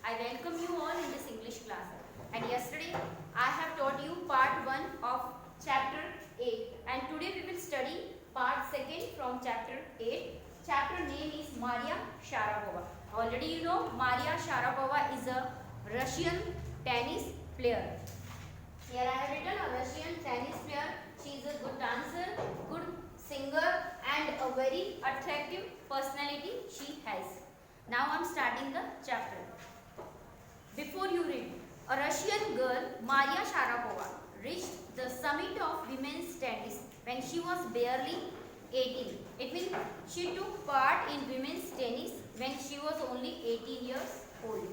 I welcome you all in this English class. And yesterday I have taught you part 1 of chapter 8 and today we will study part 2 from chapter 8. Chapter name is Maria Sharapova. Already you know Maria Sharapova is a Russian tennis player. Here I have written a Russian tennis player. She is a good dancer, good singer and a very attractive personality she has. Now I am starting the chapter. Before you read, a Russian girl, Maria Sharapova, reached the summit of women's tennis when she was barely 18. It means she took part in women's tennis when she was only 18 years old.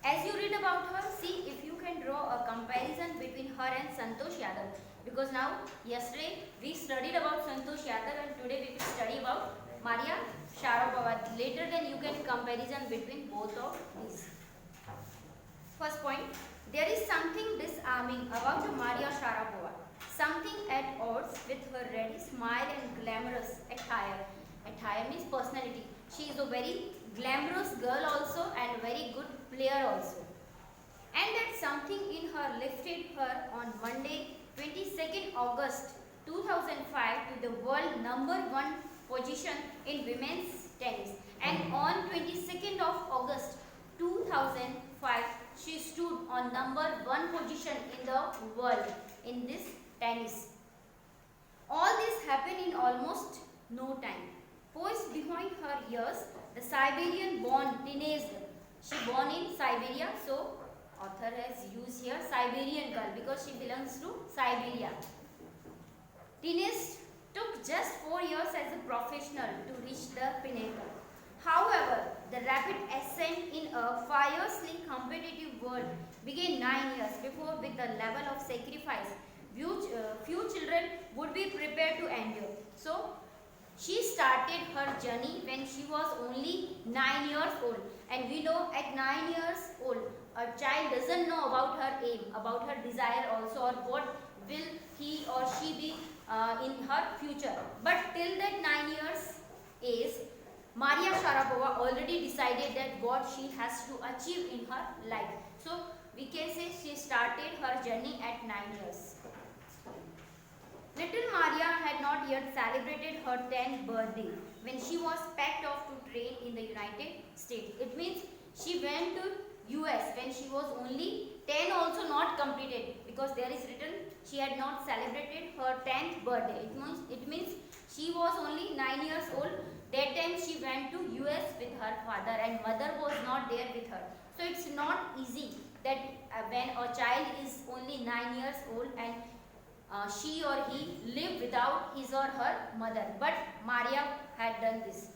As you read about her, see if you can draw a comparison between her and Santosh Yadav. Because now, yesterday we studied about Santosh Yadav and today we will study about Maria Sharapova. Later then you can comparison between both of these. First point, there is something disarming about Maria Sharapova. Something at odds with her ready smile and glamorous attire. Attire means personality. She is a very glamorous girl also and very good player also. And that something in her lifted her on Monday 22nd August 2005 to the world number 1 position in women's tennis. And on 22nd of August 2005 she stood on number 1 position in the world in this tennis. All this happened in almost no time. Poised behind her ears, the Siberian born teenage, she born in Siberia, so author has used here Siberian girl because she belongs to Siberia. Teenage took just 4 years as a professional to reach the pinnacle. However, the rapid ascent in a fiercely competitive world began 9 years before with the level of sacrifice few children would be prepared to endure. So, she started her journey when she was only 9 years old. And we know at 9 years old, a child doesn't know about her aim, about her desire also or what will he or she be in her future. But till that 9 years age, Maria Sharapova already decided that what she has to achieve in her life. So, we can say she started her journey at 9 years. Little Maria had not yet celebrated her 10th birthday when she was packed off to train in the United States. It means she went to US when she was only 10 also not completed because there is written she had not celebrated her 10th birthday. It means she was only 9 years old. That time she went to US with her father and mother was not there with her. So it's not easy that when a child is only 9 years old and she or he live without his or her mother. But Maria had done this.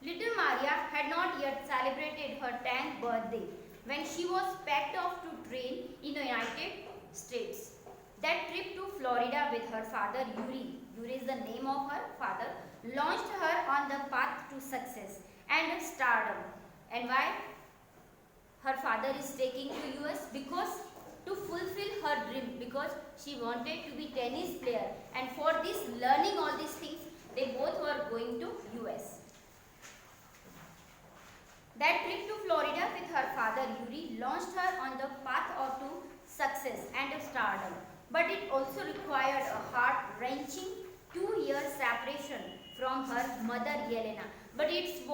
Little Maria had not yet celebrated her 10th birthday when she was packed off to train in the United States. That trip to Florida with her father Yuri is the name of her father, launched her on the path to success and stardom. And why her father is taking to US? Because to fulfill her dream, because she wanted to be tennis player, and for this learning all these things they both were going to US. That trip to Florida with her father Yuri launched her on the path to success and stardom, but it also required a heart-wrenching 2-year separation from her mother Yelena. But it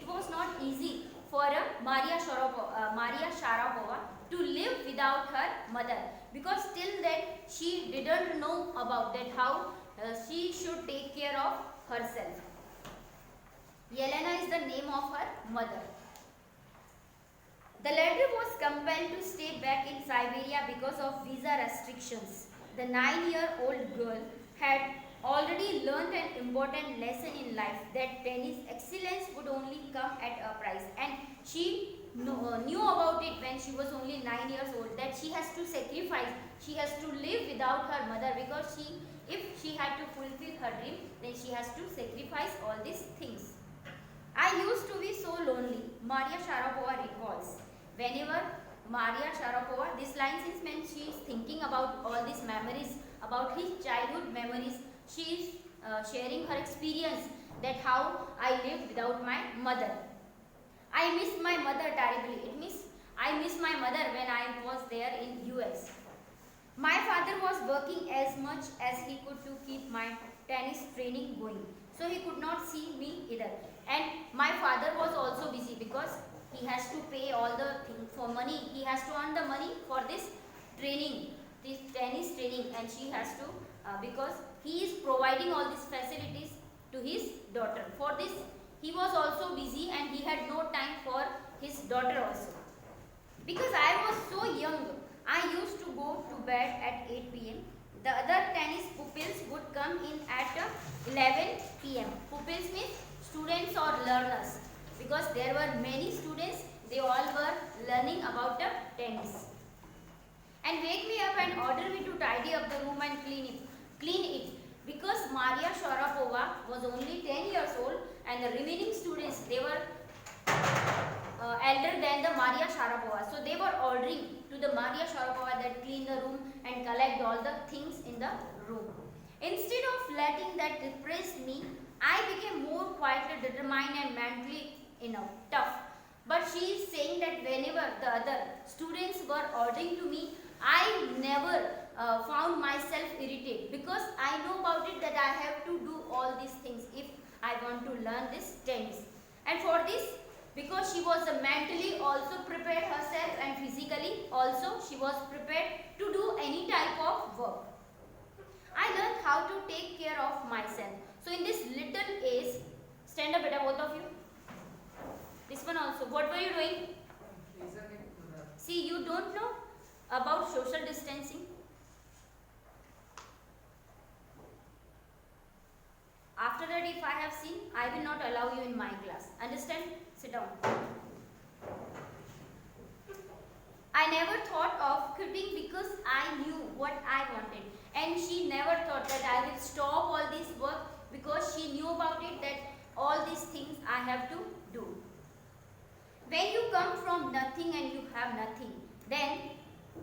was not easy for Maria Sharapova to live without her mother, because till then she didn't know about that how she should take care of herself. Yelena is the name of her mother. The latter was compelled to stay back in Siberia because of visa restrictions. The 9-year-old girl had already learned an important lesson in life, that tennis excellence would only come at a price, and she knew about it when she was only 9 years old, that she has to sacrifice, she has to live without her mother, because if she had to fulfill her dream, then she has to sacrifice all these things. I used to be so lonely, Maria Sharapova recalls. Whenever Maria Sharapova, this line is when she is thinking about all these memories, about his childhood memories, she is sharing her experience that how I lived without my mother. I miss my mother terribly. It means I miss my mother when I was there in US. My father was working as much as he could to keep my tennis training going. So he could not see me either. And my father was also busy because he has to pay all the thing for money. He has to earn the money for this training, this tennis training, and she has to because he is providing all these facilities to his daughter. For this, he was also busy and he had no time for his daughter also. Because I was so young, I used to go to bed at 8 p.m. The other tennis pupils would come in at 11 p.m. Pupils means students or learners. Because there were many students, they all were learning about the tennis. And wake me up and order me to tidy up the room and clean it. Because Maria Sharapova was only 10 years old and the remaining students, they were elder than the Maria Sharapova. So they were ordering to the Maria Sharapova that clean the room and collect all the things in the room. Instead of letting that depress me, I became more quietly determined and mentally tough. But she is saying that whenever the other students were ordering to me, I never found myself irritated because I know about it that I have to do all these things if I want to learn this tennis. And for this, because she was mentally also prepared herself and physically also she was prepared to do any type of work. I learned how to take care of myself. So in this little age, stand up beta both of you. This one also. What were you doing? See, you don't know about social distancing. After that, if I have seen, I will not allow you in my class. Understand? Sit down. I never thought of quitting because I knew what I wanted. And she never thought that I will stop all this work because she knew about it that all these things I have to do. When you come from nothing and you have nothing, then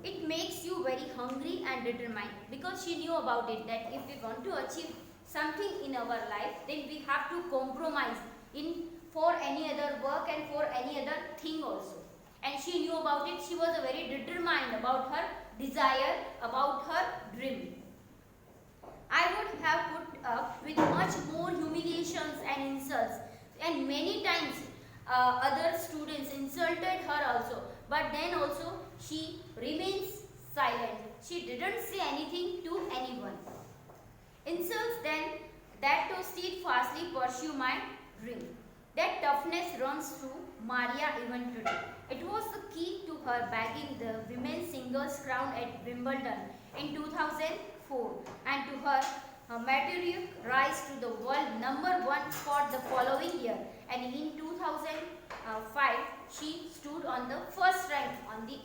it makes you very hungry and determined because she knew about it that if we want to achieve something in our life, then we have to compromise for any other work and for any other thing also. And she knew about it. She was very determined about her desire, about her dream. I would have put up with much more humiliations and insults, and many times other students insulted her also, but then also she remains silent. She didn't say anything to anyone. Insults then that to steadfastly pursue my dream. That toughness runs through Maria even today. It was the key to her bagging the women's singles crown at Wimbledon in 2004 and to her meteoric rise to the world #1 spot the following year. And in 2005, she stood on the first rank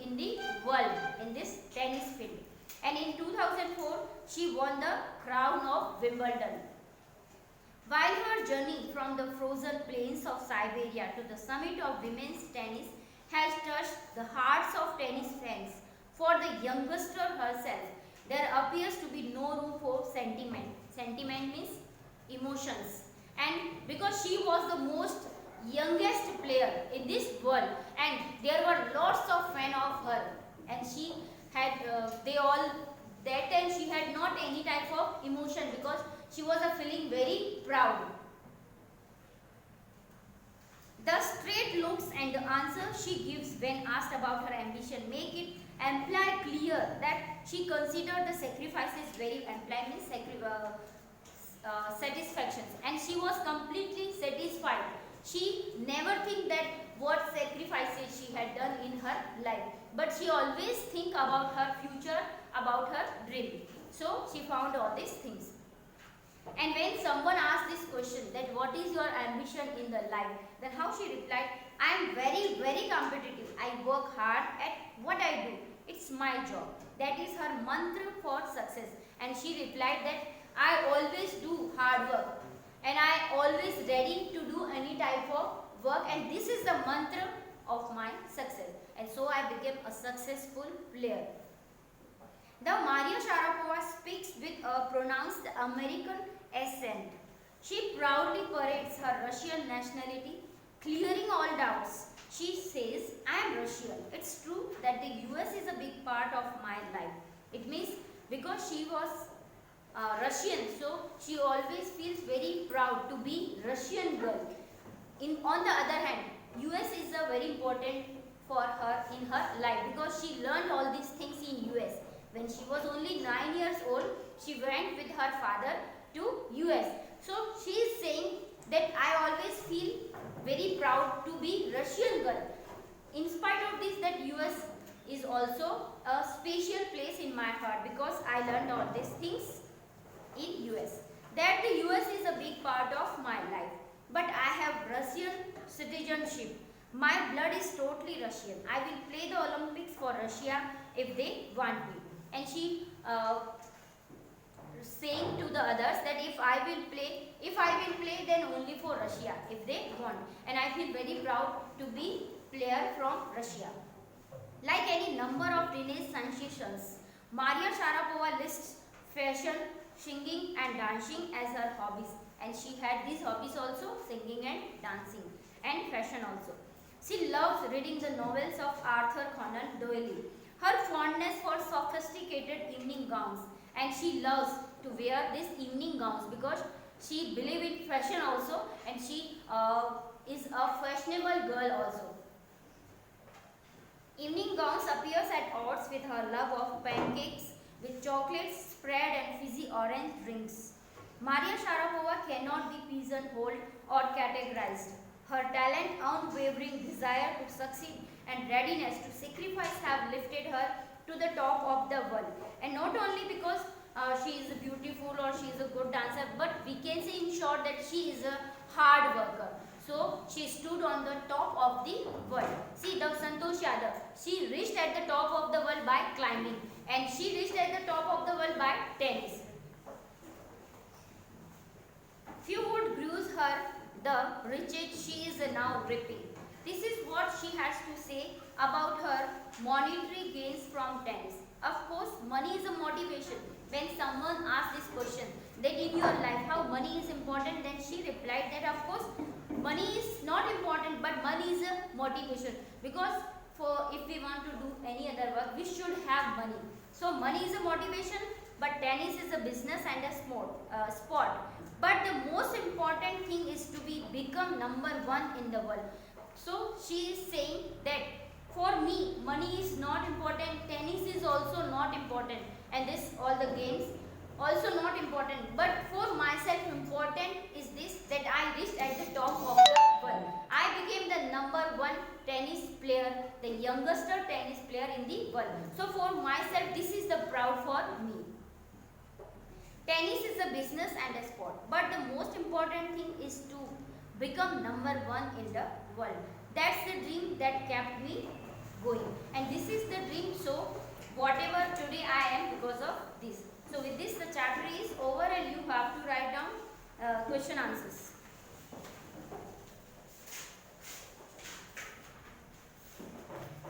in the world in this tennis field. And in 2004, she won the crown of Wimbledon. While her journey from the frozen plains of Siberia to the summit of women's tennis has touched the hearts of tennis fans, for the youngster herself, there appears to be no room for sentiment. Sentiment means emotions. And because she was the most youngest player in this world, and there were lots of fans of her, and she had that time she had not any type of emotion because she was feeling very proud. The straight looks and the answer she gives when asked about her ambition make it imply clear that she considered the sacrifices very satisfactions, and she was completely satisfied. She never think that what sacrifices she had done in her life, but she always think about her future, about her dream. So she found all these things. And when someone asked this question that what is your ambition in the life, then how she replied, I am very, very competitive. I work hard at what I do. It's my job. That is her mantra for success. And she replied that I always do hard work and I always ready to do any type of work, and this is the mantra of my success. And so I became a successful player. The Maria Sharapova speaks with a pronounced American accent. She proudly parades her Russian nationality, clearing all doubts. She says, I am Russian. It's true that the US is a big part of my life. It means because she was Russian, so she always feels very proud to be Russian girl. On the other hand, US is a very important for her in her life because she learned all these things in US. When she was only 9 years old, she went with her father to US. So she is saying that I always feel very proud to be Russian girl. In spite of this, that US is also a special place in my heart because I learned all these things in US. That the US is a big part of my life. But I have Russian citizenship. My blood is totally Russian. I will play the Olympics for Russia if they want me. And she saying to the others that if I will play then only for Russia if they want. And I feel very proud to be player from Russia. Like any number of teenage sensations, Maria Sharapova lists fashion, singing and dancing as her hobbies. And she had these hobbies also, singing and dancing and fashion also. She loves reading the novels of Arthur Conan Doyle. Her fondness for sophisticated evening gowns, and she loves to wear these evening gowns because she believes in fashion also, and she is a fashionable girl also. Evening gowns appears at odds with her love of pancakes with chocolate spread and fizzy orange drinks. Maria Sharapova cannot be pigeonholed or categorized. Her talent, unwavering desire to succeed and readiness to sacrifice have lifted her to the top of the world. And not only because she is beautiful or she is a good dancer, but we can say in short that she is a hard worker. So she stood on the top of the world. See the Santosh Yadav, she reached at the top of the world by climbing, and she reached at the top of the world by tennis. Few would bruise her the riches she is now reaping. This is what she has to say about her monetary gains from tennis. Of course, money is a motivation. When someone asks this question, that in your life how money is important, then she replied that of course money is not important, but money is a motivation. Because if we want to do any other work, we should have money. So money is a motivation, but tennis is a business and a sport. But the most important thing is to become number one in the world. So she is saying that for me, money is not important, tennis is also not important, and this all the games also not important. But for myself important is this, that I reached at the top of the world. I became the number one tennis player, the youngest tennis player in the world. So for myself, this is the proud for me. Tennis is a business and a sport, but the most important thing is to become number one in the world. That's the dream that kept me going, and this is the dream. So whatever today I am because of this. So with this the chapter is over, and you have to write down question answers.